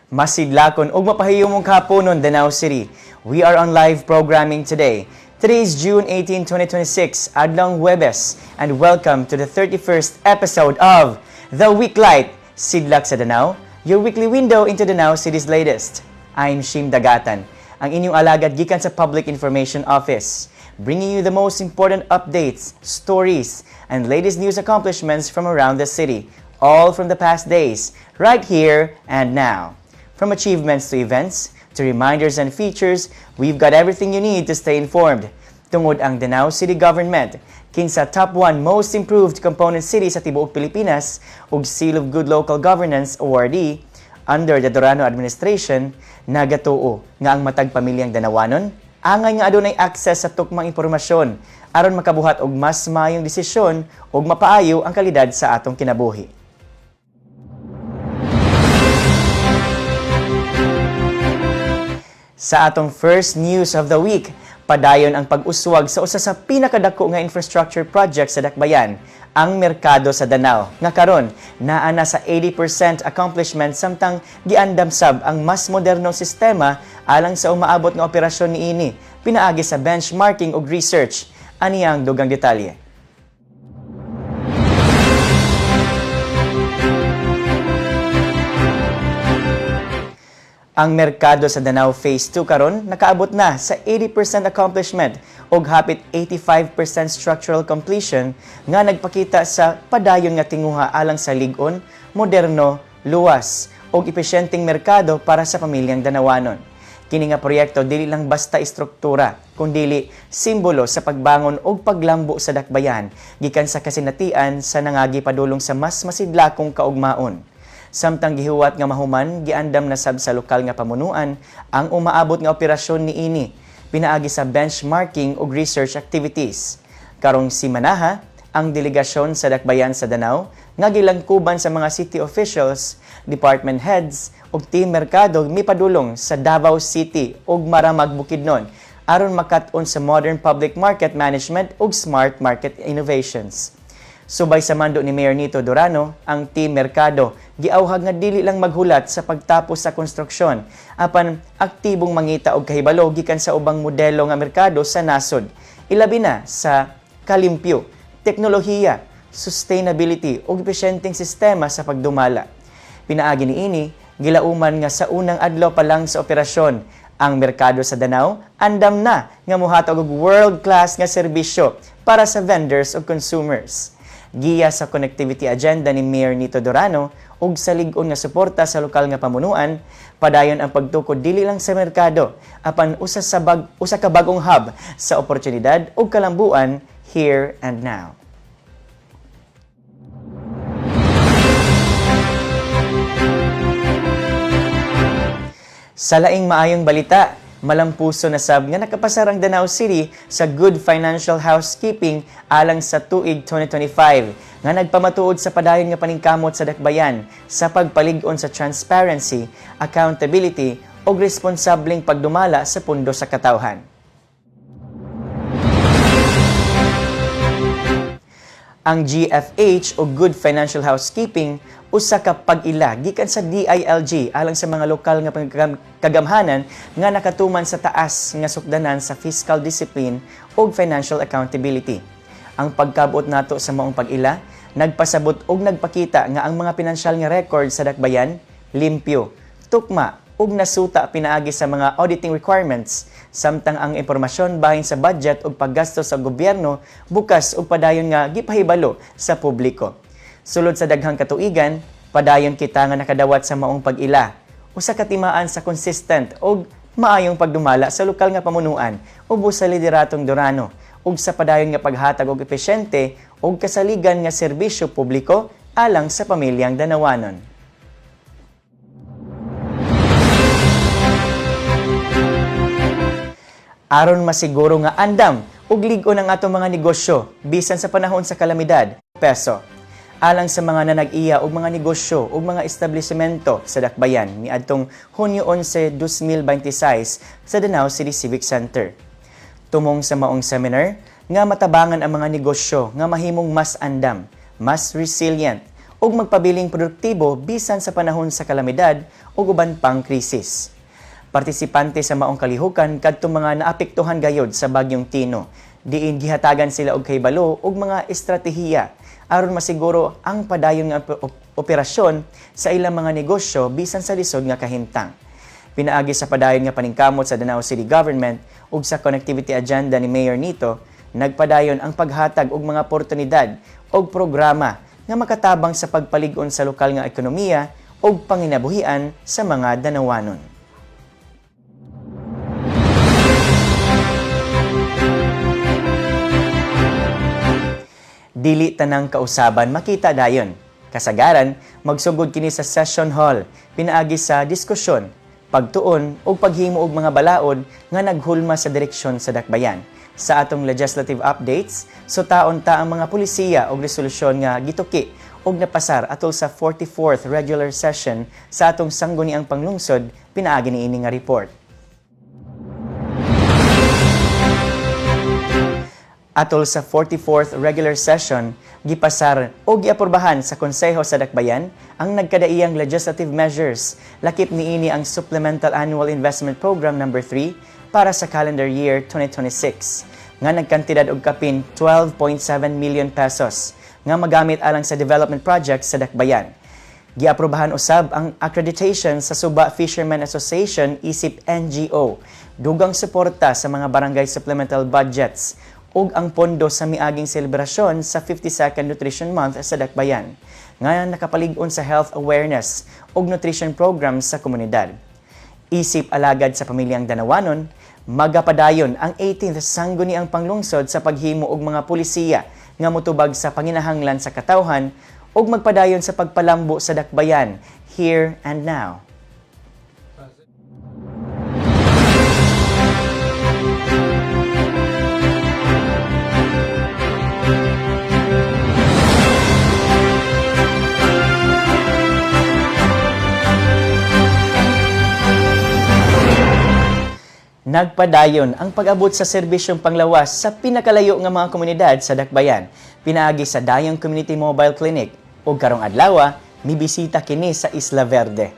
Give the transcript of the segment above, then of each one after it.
Masidlakon ug mapahiyomong kahaponon Danao City. We are on live programming today. Today is June 18, 2026, Adlong Huwebes, and welcome to the 31st episode of The Weeklight, Sidlak sa Danao, your weekly window into Danao City's latest. I'm Shim Dagatan, ang inyong alagad gikan sa Public Information Office, bringing you the most important updates, stories, and latest news accomplishments from around the city, all from the past days, right here and now. From achievements to events, to reminders and features, we've got everything you need to stay informed. Tungod ang Danao City Government, kinsa top 1 most improved component city sa tibuok Pilipinas ug Seal of Good Local Governance awardee under the Dorano administration, nagatuo nga ang matag pamilyang Danawanon angay nga adunay access sa tukmang impormasyon aron makabuhat og mas maayong desisyon ug mapaayo ang kalidad sa atong kinabuhi. Sa atong first news of the week, padayon ang pag-uswag sa usa sa pinakadako nga infrastructure project sa Dakbayan, ang merkado sa Danao. Nga karon, naa na sa 80% accomplishment samtang giandam sab ang mas modernong sistema alang sa umaabot nga operasyon niini, pinaagi sa benchmarking ug research. Ani ang dugang detalye. Ang merkado sa Danao Phase 2 karon nakaabot na sa 80% accomplishment ug hapit 85% structural completion nga nagpakita sa padayon nga tinguha alang sa lig-on, moderno, luwas ug epesyenteng merkado para sa pamilyang Danawanon. Kini nga proyekto dili lang basta istruktura, kundi simbolo sa pagbangon ug paglambo sa Dakbayan gikan sa kasinatian sa nangagi padulong sa mas masidlakong kaugmaon. Samtang gihuwat nga mahuman, giandam na sab sa lokal nga pamunuan ang umaabot nga operasyon niini, pinaagi sa benchmarking ug research activities. Karong si Manaha, ang delegasyon sa Dakbayan sa Danao, nga gilangkuban sa mga city officials, department heads ug team merkado mipadulong sa Davao City ug Maramag Bukidnon aron makat-on sa modern public market management ug smart market innovations. Subay sa mando ni Mayor Nito Dorano, ang team merkado giawhag nga dili lang maghulat sa pagtapos sa konstruksyon, apan aktibong mangita og kahibalo gikan sa ubang modelo nga merkado sa nasod, ilabi na sa kalimpyo, teknolohiya, sustainability ug epesyenteng sistema sa pagdumala. Pinaagi niini, gilauman nga sa unang adlaw pa lang sa operasyon, ang merkado sa Danao andam na nga mohatag og world-class nga serbisyo para sa vendors ug consumers. Giya sa connectivity agenda ni Mayor Nito Dorano ug sa lig-on nga suporta sa lokal nga pamunuan, padayon ang pagtukod dili lang sa merkado, apan usa ka bagong hub sa oportunidad ug kalambuan here and now. Sa laing maayong balita, malampuso na sab nga nakapasar ang Danao City sa Good Financial Housekeeping alang sa tuig 2025 nga nagpamatuod sa padayon nga paningkamot sa Dakbayan sa pagpalig-on sa transparency, accountability ug responsableng pagdumala sa pundo sa katawhan. Ang GFH o Good Financial Housekeeping usa ka pag-ila gikan sa DILG alang sa mga lokal nga kagamhanan nga nakatuman sa taas nga sukdanan sa fiscal discipline ug financial accountability. Ang pagkabot nato sa maong pag-ila nagpasabot ug nagpakita nga ang mga pinansyal nga record sa Dakbayan limpyo, tukma ug nasuta pinaagi sa mga auditing requirements, samtang ang impormasyon bahin sa budget ug paggasto sa gobyerno bukas ug padayon nga gipahibalo sa publiko. Sulod sa daghang katuigan, padayon kita nga nakadawat sa maong pag-ila. Usa ka timaan sa consistent ug maayong pagdumala sa lokal nga pamunuan ubos sa lideratong Dorano ug sa padayon nga paghatag og epesyente ug kasaligan nga serbisyo publiko alang sa pamilyang Danawanon. Aron masiguro nga andam ug lig-on ang atong mga negosyo bisan sa panahon sa kalamidad, peso. Alang sa mga nanag-iya og mga negosyo ug mga establisimento sa Dakbayan niadtong Hunyo 11, 2026 sa Danao City Civic Center. Tumong sa maong seminar nga matabangan ang mga negosyo nga mahimong mas andam, mas resilient ug magpabiling produktibo bisan sa panahon sa kalamidad ug uban pang krisis. Partisipante sa maong kalihukan kadtong mga naapektuhan gayod sa bagyong Tino, diin gihatagan sila og kahibalo ug mga estratehiya aron masiguro ang padayon nga operasyon sa ilang mga negosyo bisan sa lisod nga kahimtang. Pinaagi sa padayon nga paningkamot sa Danao City Government ug sa connectivity agenda ni Mayor Nito, nagpadayon ang paghatag og mga oportunidad og programa nga makatabang sa pagpalig-on sa lokal nga ekonomiya ug panginabuhian sa mga Danawanon. Dili tanang kausaban makita dayon. Kasagaran, magsugod kini sa session hall, pinaagi sa diskusyon, pagtuon ug paghimo og mga balaod nga naghulma sa direksyon sa dakbayan. Sa atong legislative updates, sutaon ta ang mga pulisiya og resolusyon nga gituki og napasar atol sa 44th regular session sa atong sangguniang panglungsod, pinaagi niini nga report. Atol sa 44th regular session, gipasar o giapurbahan sa Konseho sa Dakbayan ang nagkadaiyang legislative measures. Lakip niini ang Supplemental Annual Investment Program No. 3 para sa calendar year 2026 nga nagkantidad og kapin 12.7 million pesos nga magamit alang sa development projects sa Dakbayan. Giaprubahan usab ang accreditation sa Suba Fishermen Association isip NGO, dugang suporta sa mga barangay supplemental budgets ug ang pondo sa miaging selebrasyon sa 52nd Nutrition Month sa Dakbayan, nga nakapalig-on sa health awareness ug nutrition programs sa komunidad. Isip alagad sa pamilyang Danawanon, magapadayon ang 18th Sangguniang Panglungsod sa paghimo og mga pulisiya nga motubag sa panginahanglan sa katawhan ug magpadayon sa pagpalambo sa Dakbayan here and now. Nagpadayon ang pag-abot sa serbisyong panglawas sa pinakalayo nga mga komunidad sa Dakbayan, pinaagi sa Dayong Community Mobile Clinic ug karong adlaw mibisita kini sa Isla Verde.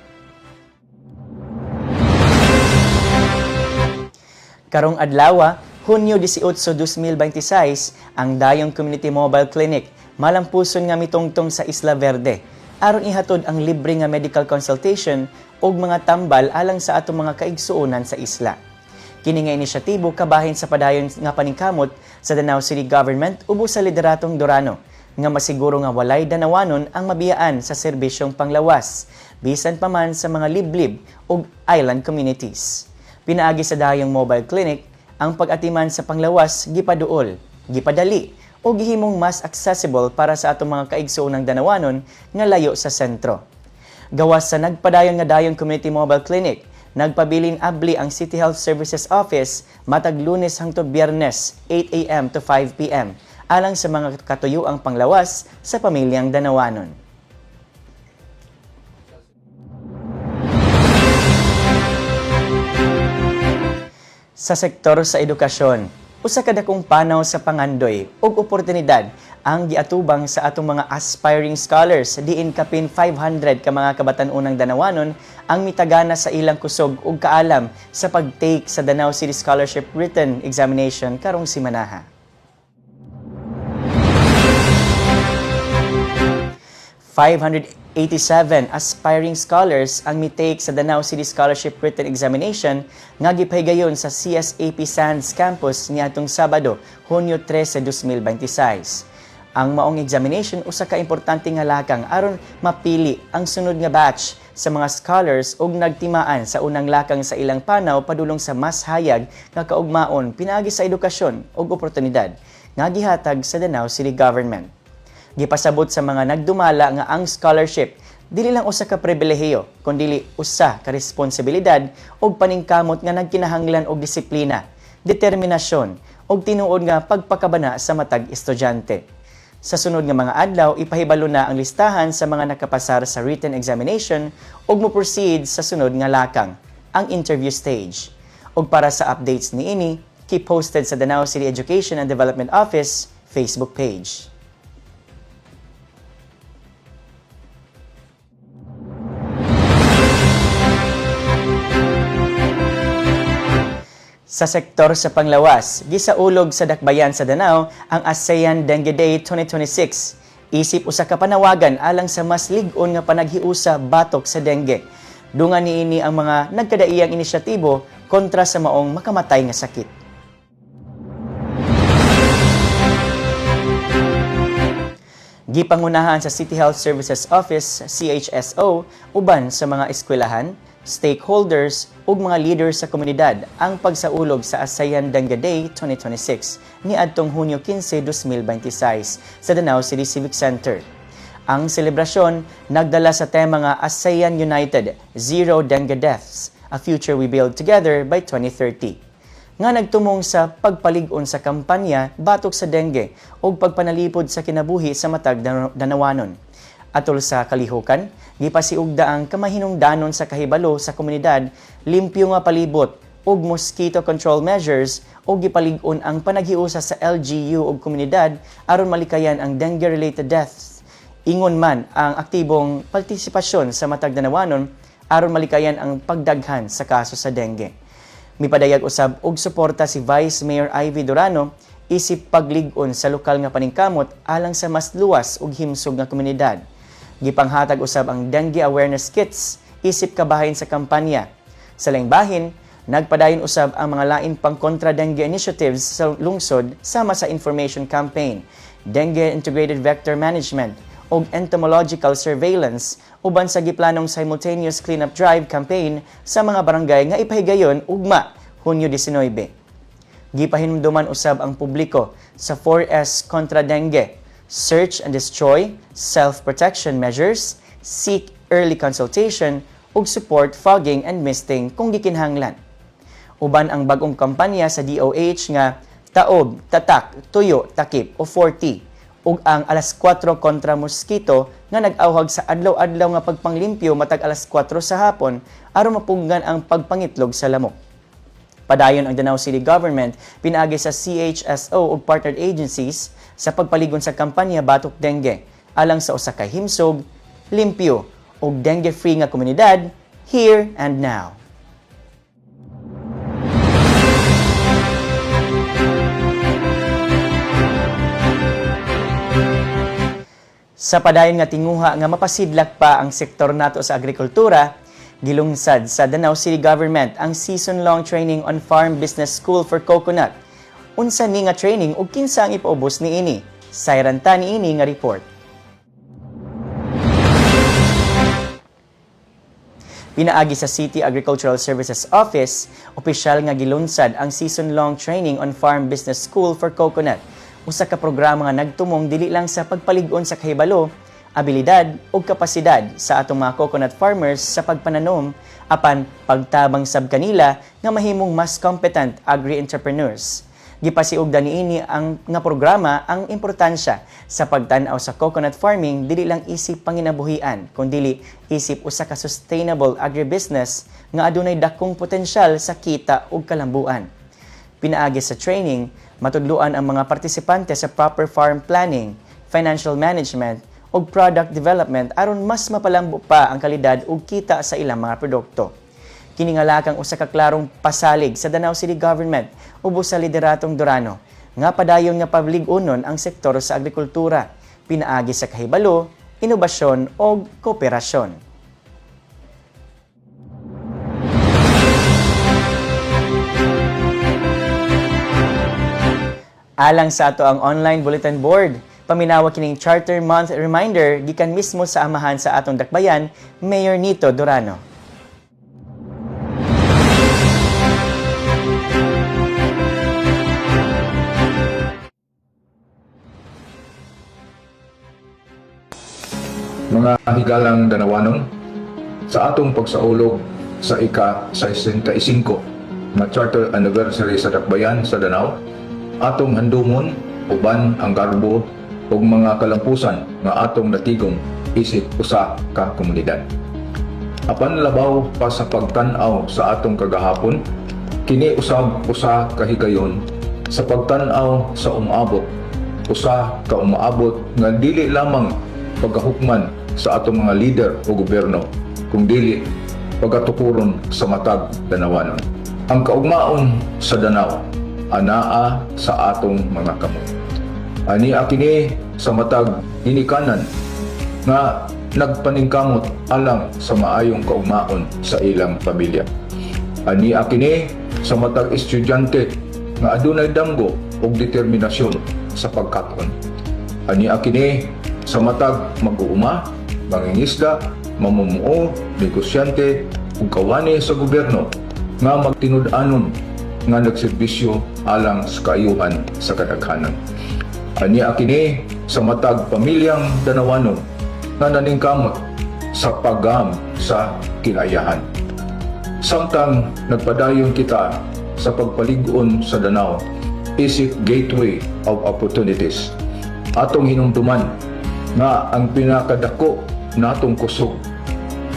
Karong adlaw, Hunyo 18, 2026, ang Dayong Community Mobile Clinic malampuson nga mitungtong sa Isla Verde aron ihatod ang libre nga medical consultation ug mga tambal alang sa atong mga kaigsuonan sa isla. Kini nga inisyatibo kabahin sa padayon nga paningkamot sa Danao City Government ubo sa lideratong Durano nga masiguro nga walay Danawanon ang mabiyaan sa serbisyong panglawas bisan pa man sa mga liblib ug island communities. Pinaagi sa Dayong Mobile Clinic ang pag-atiman sa panglawas gipaduol, gipadali o gihimong mas accessible para sa atong mga kaigsuonang Danawanon nga layo sa sentro. Gawas sa nagpadayon nga Dayong Community Mobile Clinic, nagpabilin abli ang City Health Services Office matag Lunes hangtod Biyernes 8 a.m. to 5 p.m. alang sa mga katuyuang panglawas sa pamilyang Danawanon. Sa sektor sa edukasyon, usa ka dakong panaw sa pangandoy ug oportunidad ang giatubang sa atong mga aspiring scholars diin kapin 500 ka mga kabatan-unang Danawanon ang mitagana sa ilang kusog ug kaalam sa pag-take sa Danao City Scholarship Written Examination karong simanaha. 587 aspiring scholars ang mitake sa Danao City Scholarship Written Examination nga gipahigayon sa CSAP Sands Campus niadtong Sabado, Hunyo 13, 2026. Ang maong examination usa ka importante nga lakang aron mapili ang sunod nga batch sa mga scholars ug nagtimaan sa unang lakang sa ilang panaw padulong sa mas hayag nga kaugmaon pinaagi sa edukasyon ug oportunidad nga gihatag sa Danao City Government. Gipasabot sa mga nagdumala nga ang scholarship dili lang usa ka pribilehiyo kundi usa ka responsibilidad ug paningkamot nga nagkinahanglan og disiplina, determinasyon ug tinuod nga pagpakabana sa matag estudyante. Sa sunod nga mga adlaw, ipahibalo na ang listahan sa mga nakapasar sa written examination ug mo-proceed sa sunod nga lakang, ang interview stage. Ug para sa updates niini, keep posted sa Danao City Education and Development Office Facebook page. Sa sektor sa panglawas, gisaulog sa dakbayan sa Danao ang ASEAN Dengue Day 2026. Isip usa ka panawagan alang sa mas lig-on nga panaghiusa batok sa dengue. Dungan niini ang mga nagkadaiyang inisyatibo kontra sa maong makamatay nga sakit. Gipangunahan sa City Health Services Office, CHSO, uban sa mga eskwelahan, stakeholders ug mga leaders sa komunidad ang pagsaulog sa ASEAN Dengue Day 2026 niadtong Hunyo 15, 2026 sa Danao City Civic Center. Ang selebrasyon nagdala sa tema nga ASEAN United, Zero Dengue Deaths, a future we build together by 2030. Nga nagtumong sa pagpalig-on sa kampanya batok sa dengue ug pagpanalipod sa kinabuhi sa matag Danawanon. Atol sa kalihukan, gipasiugda ang kamahinungdanon sa kahibalo sa komunidad, limpyo nga palibot ug mosquito control measures ug gipalig-on ang panaghiusa sa LGU ug komunidad aron malikayan ang dengue-related deaths. Ingon man ang aktibong partisipasyon sa matag Danawanon aron malikayan ang pagdaghan sa kaso sa dengue. Mipadayag usab og suporta si Vice Mayor Ivy Durano isip paglig-on sa lokal nga paningkamot alang sa mas luwas ug himsog nga komunidad. Gipanghatag usab ang dengue awareness kits isip kabahin sa kampanya. Sa laing bahin, nagpadayon usab ang mga lain pang kontra dengue initiatives sa lungsod sama sa information campaign, dengue integrated vector management ug entomological surveillance uban sa giplanong simultaneous cleanup drive campaign sa mga barangay nga ipahigayon ugma Hunyo 19. Gipahinumduman usab ang publiko sa 4S kontra dengue: search and destroy, self-protection measures, seek early consultation, ug support fogging and misting kung gikinahanglan. Uban ang bagong kampanya sa DOH nga Taob, Tatak, Tuyo, Takip o 40 ug ang alas 4 kontra mosquito nga nag-awhag sa adlaw-adlaw nga pagpanglimpyo matag alas 4 sa hapon aron mapunggan ang pagpangitlog sa lamok. Padayon ang Danao City Government pinaagi sa CHSO ug partnered agencies sa pagpaligon sa kampanya batok dengue alang sa usa ka himsog, limpyo ug dengue-free nga komunidad here and now. Sa padayon nga tinguha nga mapasidlak pa ang sektor nato sa agrikultura, gilungsad sa Danao City Government ang season-long training on Farm Business School for Coconut. Unsa ni nga training ug kinsa ang ipaubos niini? Sayranta niini nga report. Pinaagi sa City Agricultural Services Office, opisyal nga gilunsad ang season-long training on Farm Business School for Coconut. Usa ka programa nga nagtumong dili lang sa pagpalig-on sa kahibalo, abilidad ug kapasidad sa atong mga coconut farmers sa pagpananom apan pagtabang sab kanila nga mahimong mas competent agri-entrepreneurs. Gipasiugda niini ang nga programa ang importansya sa pagtan-aw sa coconut farming dili lang isip panginabuhian kundi isip usa ka sustainable agribusiness nga adunay dakong potensyal sa kita ug kalambuan. Pinaagi sa training, matudluan ang mga partisipante sa proper farm planning, financial management ug product development aron mas mapalambo pa ang kalidad ug kita sa ilang mga produkto. Kini nga lakang usa ka klarong pasalig sa Danao City Government ubos sa lideratong Durano nga padayon nga pablig-unon ang sektor sa agrikultura, pinaagi sa kahibalo, inobasyon ug kooperasyon. Alang sa ato ang online bulletin board, paminawa kining Charter Month reminder gikan mismo sa amahan sa atong dakbayan, Mayor Nito Durano. Mga higalang Danawanon, sa atong pagsaulog sa ika-65 na Charter Anniversary sa dakbayan sa Danao, atong handumon uban ang garbo ug mga kalampusan nga atong natigom isip usa ka komunidad. Apan labaw pa sa pagtan-aw sa atong kagahapon, kini usab usa ka higayon sa pagtan-aw sa usa ka umaabot nga dili lamang pagkahukman sa atong mga leader o gobyerno, kung dili pagkatukuron sa matag Danawanon. Ang kaugmaon sa Danao anaa sa atong mga kamot. Ania kini sa matag hinikanan nga nagpaningkamot alang sa maayong kaugmaon sa ilang pamilya. Ania kini sa matag estudyante nga adunay damgo ug determinasyon sa pagkaton. Ania kini sa matag mag-uuma, mangingisda, mamumuo, negosyante ug kawani sa gobyerno nga magtinud-anon nga nagserbisyo alang sa kaayuhan sa kadaghanan. Ania kini sa matag pamilyang Danawanon nga naningkamot sa paggam sa kinayahan. Samtang nagpadayon kita sa pagpalig-on sa Danao, isip gateway of opportunities. Atong hinumduman nga ang pinakadako natong kusog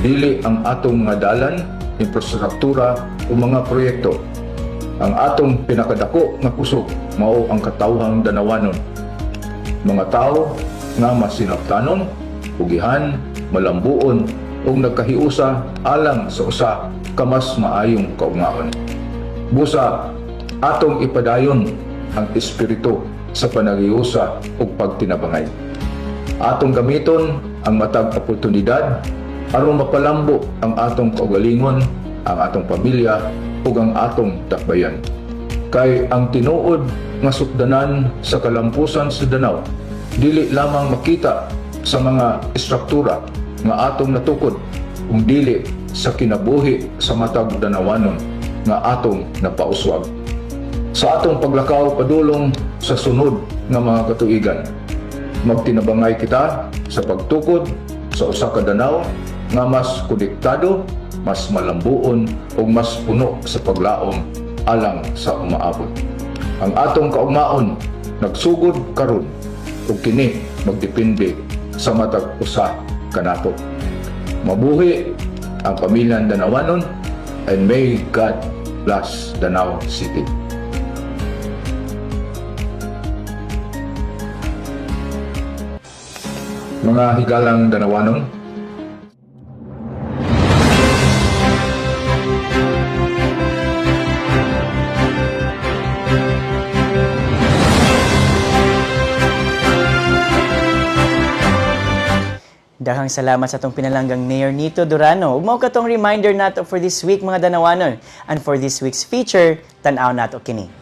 dili ang atong mga dalan, infrastruktura o mga proyekto. Ang atong pinakadako nga kusog mao ang katawhang Danawanon. Mga tao nga masinabtanon, pugihan, malambuon ug nagkahiusa alang sa usa ka mas maayong kaugmaon. Busa atong ipadayon ang espiritu sa panagiusa ug pagtinabangay. Atong gamiton ang matag oportunidad aron mapalambo ang atong kaugalingon, ang atong pamilya ug ang atong dakbayan. Kay ang tinuod nga sukdanan sa kalampusan sa Danao dili lamang makita sa mga istruktura nga atong natukod kung dili sa kinabuhi sa matag Danawanon nga atong napauswag. Sa atong paglakaw padulong sa sunod nga mga katuigan, magtinabangay kita sa pagtukod sa usa ka Danao nga mas konektado, mas malambuon ug mas puno sa paglaom alang sa umaabot. Ang atong kaugmaon nagsugod karon ug kini magdepende sa matag usa kanato. Mabuhi ang pamilyang Danawanon, and may God bless Danao City. Mga higalang Danawanon, Dahang salamat sa atong pinalanggang Mayor Nito Durano. Ug mao katong reminder nato for this week mga Danawanon. And for this week's feature, tan-aw nato kini.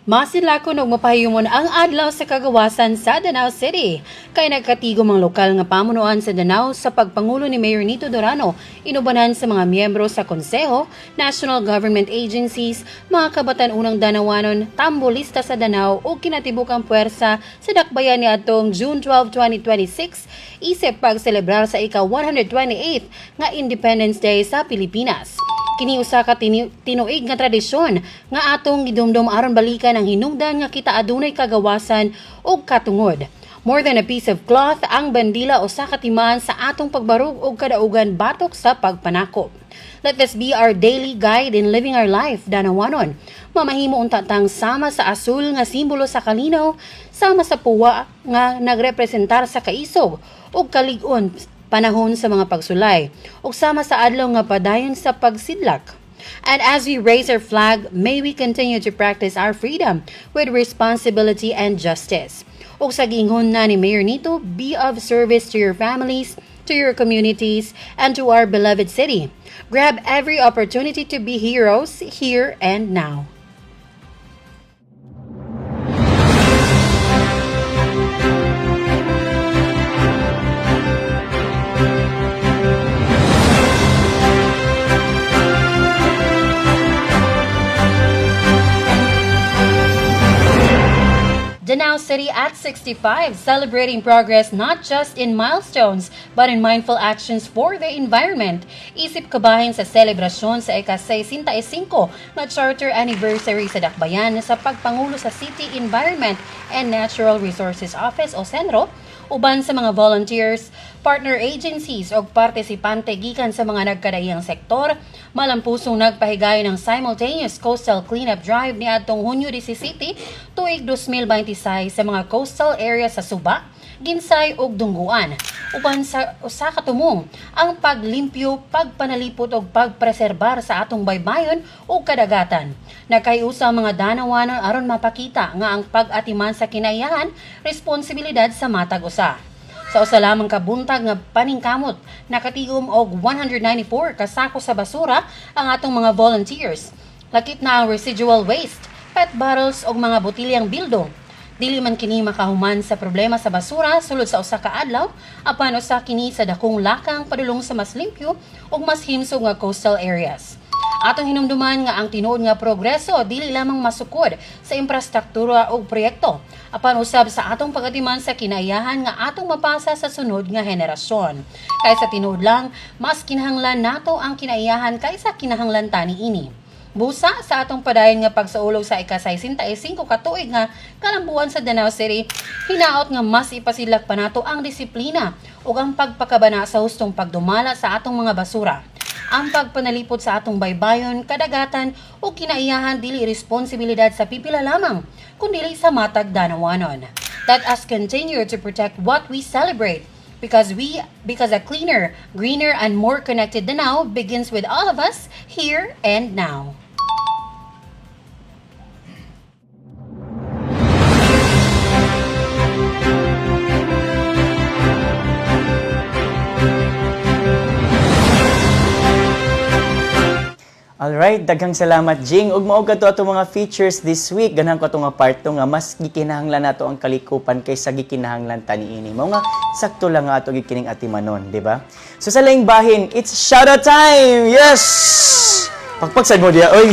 Masilakon og mapahiyumon ang adlaw sa kagawasan sa Danao City. Kay nagkatigom ang lokal nga pamunuan sa Danao sa pagpangulo ni Mayor Nito Durano, inubanan sa mga miyembro sa konseho, national government agencies, mga kabatan-unang Danawanon, tambolista sa Danao ug kinatibukang puwersa sa dakbayan ni atong June 12, 2026 isip pagselebrar sa ika-128 nga Independence Day sa Pilipinas. Kini usa ka tinuig nga tradisyon nga atong gidumdum aron balikan ang hinungdan nga kita adunay kagawasan ug katungod. More than a piece of cloth, ang bandila usa ka timaan sa atong pagbarug ug kadaugan batok sa pagpanakop. Let this be our daily guide in living our life, Danawanon. Mamahimo unta tang sama sa asul nga simbolo sa kalinaw, sama sa puwa nga nagrepresentar sa kaisog ug kalig-on panahon sa mga pagsulay, ug sama sa adlaw nga padayon sa pagsidlak. And as we raise our flag, may we continue to practice our freedom with responsibility and justice. Ug sa ginghon na ni Mayor Nito, be of service to your families, to your communities, and to our beloved city. Grab every opportunity to be heroes here and now. Danao City at 65, celebrating progress not just in milestones, but in mindful actions for the environment. Isip kabahin sa selebrasyon sa ika-65 na Charter Anniversary sa Dakbayan sa pagpangulo sa City Environment and Natural Resources Office o CENRO, uban sa mga volunteers, partner agencies o partisipante gikan sa mga nagkadaiyang sektor, malampusong nagpahigayon ng simultaneous coastal cleanup drive ni adtong Hunyo 17, tuig 2026 sa mga coastal area sa Suba, Ginsay ug Dungguan. Uban sa usa ka tumong ang paglimpyo, pagpanalipot ug pagpreserbar sa atong baybayon ug kadagatan. Nagkayusa ang mga danawanon aron mapakita nga ang pag-atiman sa kinaiyahan responsibilidad sa matag usa. Sa usa lamang ka buntag nga paningkamot, nakatigom og 194 ka sako sa basura ang atong mga volunteers. Lakip na ang residual waste, PET bottles ug mga botilyang bildo. Dili man kini makahuman sa problema sa basura sulod sa usa ka adlaw, apan usa kini sa dakong lakang padulong sa mas limpyo ug mas himsog nga coastal areas. Atong hinumduman nga ang tinuod nga progreso dili lamang masukod sa infrastruktura ug proyekto, apan usab sa atong pag-atiman sa kinaiyahan nga atong mapasa sa sunod nga henerasyon. Kaysa tinuod lang, mas kinahanglan nato ang kinaiyahan kaysa kinahanglan tani ini. Busa sa atong padayon nga pagsaulog sa ika-65 katuig nga kalambuan sa Danau City, hinaot nga mas ipasilak pa nato ang disiplina ug ang pagpakabana sa hustong pagdumala sa atong mga basura. Ang pagpanalipod sa atong baybayon, kadagatan o kinaiyahan dili responsibilidad sa pipila lamang, kundi sa matag danawanon. Let us continue to protect what we celebrate because a cleaner, greener and more connected Danau begins with all of us here and now. Alright, daghang salamat Jing. Ug mao kadto ato mga features this week. Ganahan ko ato nga part to nga mas gikinahanglan nato ang kalikupan kaysa gikinahanglan tani ini. Mao nga sakto lang nga ato gikining atimanon, di ba? So sa laing bahin, it's shoutout time. Yes. Pagpagsad mo diya. Oy.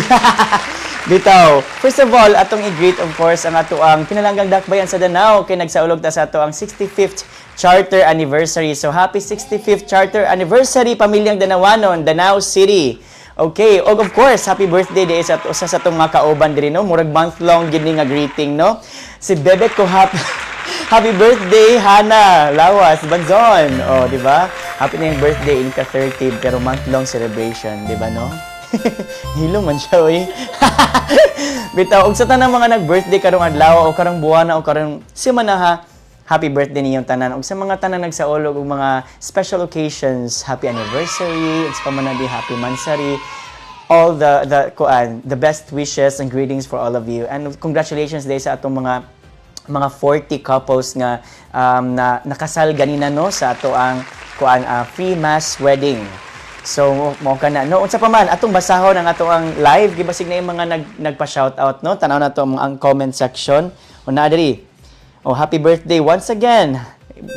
Bitaw. First of all, atong i-greet of course ang ato ang pinalanggang dakbayan sa Danau kay nagsaulog ta sa ato ang 65th Charter Anniversary. So happy 65th Charter Anniversary pamilyang Danawanon, Danau City. Okay, og of course, happy birthday di sa usa sa tong mga kauban diri no, murag month long gid nga greeting no. Si Bebek ko happy birthday Hana Lawas Banzon. Oh, di ba? Happy na yung birthday in ka 30 pero month long celebration, di ba no? Hilo man siya oy. Bitaw og sa tanang mga nag-birthday karong adlaw o karong buwan o karong semana ha. Happy birthday ninyong tanan. Ug sa mga tanan nagsaulog og mga special occasions, happy anniversary, ug sa pamanadi happy mansari. All the best wishes and greetings for all of you. And congratulations day sa atong mga 40 couples nga na nakasal ganina no sa ato ang free mass wedding. So mo kana no unsa pa man atong basahon ang ato ang live gibasig na yung mga nagpa-shout out no. Tanaw na to ang comment section. Una diri. Oh, happy birthday once again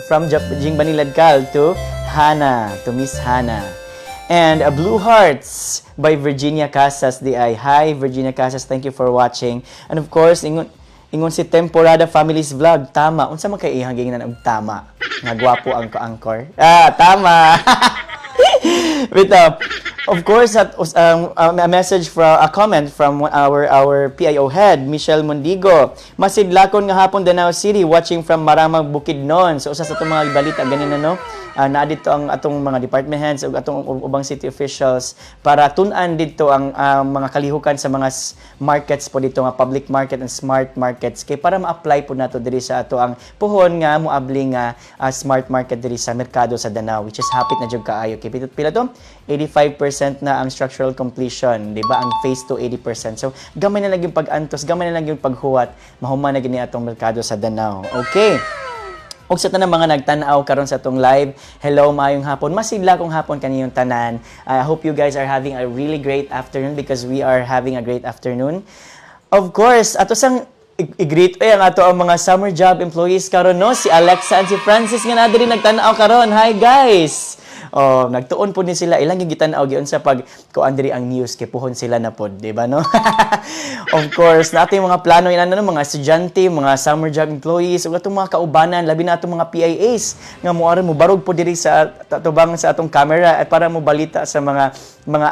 from Jing Baniladkal to Hannah, to Miss Hannah. And Blue Hearts by Virginia Casas DI. Hi Virginia Casas, thank you for watching. And of course, ingon si Temporada Families Vlog, tama. Unsa man kay ihang gingan og tama? Nga gwapo ang ko-anchor. Tama. Wait up. Of course, a message a comment from our PIO head, Michelle Mondigo. Masidlakon nga hapon Danau City, watching from Maramag Bukidnon. So, usa sa itong mga balita, ganina, no? Naadito ang atong mga department heads o atong ubang city officials para tunan dito ang mga kalihukan sa mga markets po dito, nga public market and smart markets, kay para ma-apply po nato diri sa ato ang puhon nga moabli nga smart market diri sa merkado sa Danau, which is hapit na jud kaayo. Kay pila to? 85% na ang structural completion, di ba? Ang phase 2 80%. So gamay na lang yung pag-antos, gamay na lang yung paghuwat, mahuman na gini atong merkado sa Danau. Okay. Og sa tanang mga nagtanaw karon sa atong live, hello, maayong hapon. Masigla kong hapon kaniyong tanan. I hope you guys are having a really great afternoon because we are having a great afternoon. Of course, ato sang i-greet ang ato ang mga summer job employees karon no, si Alexa and si Francis nga na diri nagtanaw karon. Hi guys. Oh, nagtuon po ni sila ilang yung gitanaw giun sa pag kuan diri ang news kay puhon sila na pod, di ba no? Of course, nato yung mga plano ina no, mga estudyante, mga summer job employees, ug atong mga kaubanan, labi na atong mga PIAs nga moaron mo barog po diri sa tatubang sa atong camera at para mo balita sa mga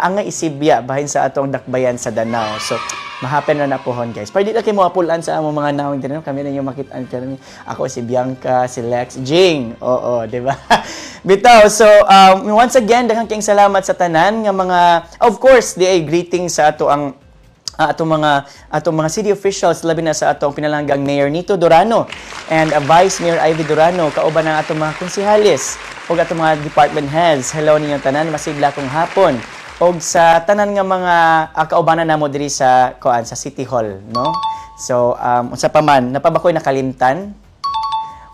angay isibya bahin sa atong dakbayan sa Danau. So, mahapen na napuhon, guys. Pwede na kayo mapulaan sa among mga nawing din. Kami na yung makitaan kami. Ako si Bianca, si Lex, Jing. Oo, di ba? Bitaw, so once again, daghang kayong salamat sa tanan nga mga, of course, di ay greeting sa ato ang atong mga city officials, labi na sa atong pinalanggang Mayor Nito Durano and Vice Mayor Ivy Durano, kauban ang atong mga konsehalis o atong mga department heads. Hello ninyo tanan, masigla kong hapon. Og sa tanan nga mga kaubanan namo diri sa sa City Hall, no? So, unsa pa man, napabakoy nakalimtan?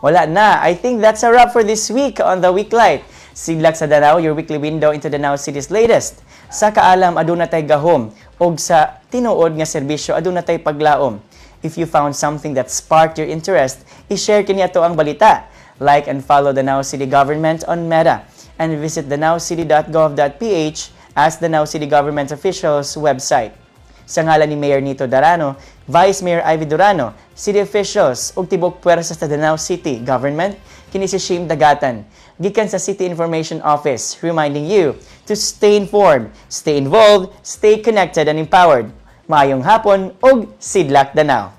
Wala na. I think that's a wrap for this week on The Weeklight. Sidlak sa Danao, your weekly window into Danao City's latest. Sa kaalam, aduna tay gahom. Og sa tinuod nga serbisyo, aduna tay paglaom. If you found something that sparked your interest, i-share kini ato ang balita. Like and follow Danao City Government on Meta. And visit danaocity.gov.ph as Danao City Government officials website. Sa ngalan ni Mayor Nito Durano, Vice Mayor Ivy Durano, city officials ug tibok puwersa sa Danao City Government, kini si Shim Dagatan, gikan sa City Information Office, reminding you to stay informed, stay involved, stay connected and empowered. Maayong hapon ug sidlak Danao.